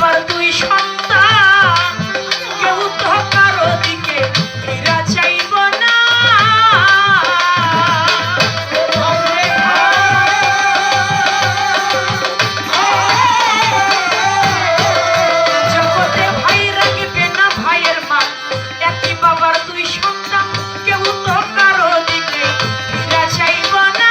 বাবার দুই সন্তান কেউ তো কারো দিকে ফিরা চাইব না। জগতে ভাই রাখবে না ভাইয়ের মা, একই বাবার দুই সন্তান কেউ তো কারো দিকে ফিরা চাইব না।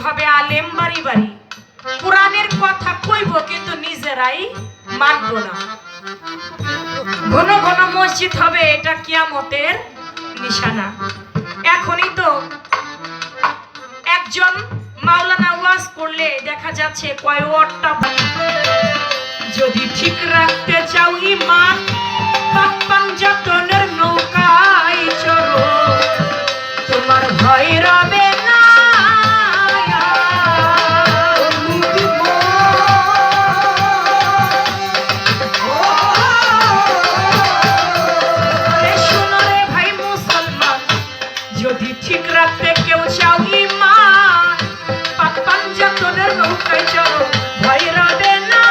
হবে আলেম বাড়ি বাড়ি, কোরআনের কথা কইব কিন্তু নিজেরাই মানব না। ঘন ঘন মসজিদ হবে, এটা কিয়ামতের নিশানা। এখনই তো একজন মাওলানা ওয়াজ করলে দেখা যাচ্ছে কয় ওয়াটটা। যদি ঠিক রাখতে চাও ঈমান, পাক পাঞ্জাতনের নৌকায় চড়ো, তোমার ভয় রবে না। যদি ঠিক রাখতে কেউ চাও ঈমান, পাক পাঞ্জাতনের নৌকায় চড়ো, ভয় রবে না।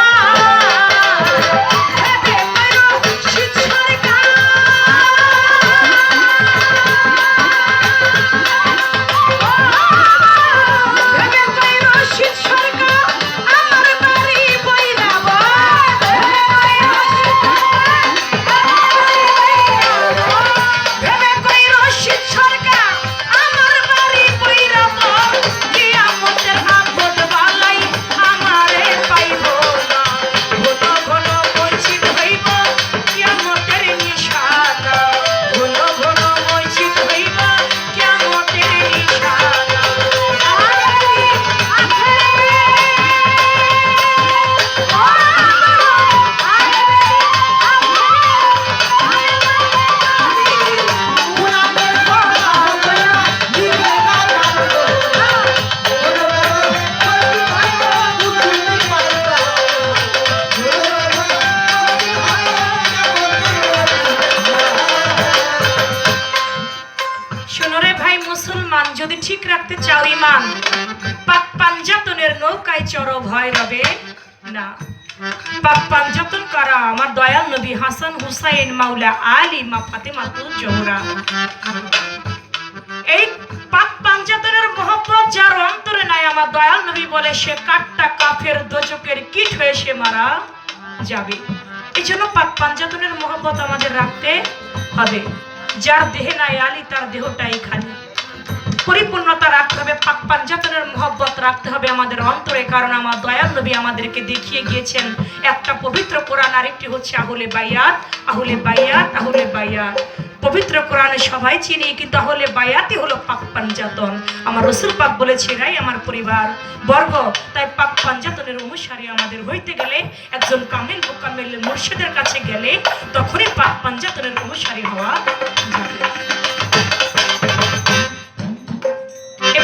যদি ঠিক রাখতে চাও ঈমান, পাক পাঞ্জাতনের নৌকায় চড়ো, ভয় রবে না। পাক পাঞ্জাতন করা আমার দয়াল নবী হাসান হুসাইন মাওলা আলী মা ফাতেমাতুজ জোহরা। এই পাক পাঞ্জাতনের মহব্বত যার অন্তরে নাই, আমার দয়াল নবী বলে সে কাটটা কাফের দোজকের কীট হয়ে সে মারা যাবে। এই জন্য পাক পাঞ্জাতনের মহব্বত আমাদের রাখতে হবে। যার দেহে নাই আলী, তার দেহটাই খালি। পরিপূর্ণতা রাখতে হবে, পাক পাঞ্জাতনের মহব্বত রাখতে হবে আমাদের অন্তরে। কারণ আমার দয়াল নবী আমাদেরকে দেখিয়ে গিয়েছেন একটা পবিত্র কোরআন, আরেকটি হচ্ছে আহলে বায়াত। আহলে বায়াত, আহলে বায়াত পবিত্র কোরআনে সবাই চিনি, কিন্তু আহলে বায়াতই হলো পাক পাঞ্জাতন। আমার রাসূল পাক বলেছে এরাই আমার পরিবার বর্গ। তাই পাক পাঞ্জাতনের অনুসারী আমাদের হইতে গেলে, একজন কামিল মুকাম্মিল মুর্শিদের কাছে গেলে তখনই পাক পাঞ্জাতনের অনুসারী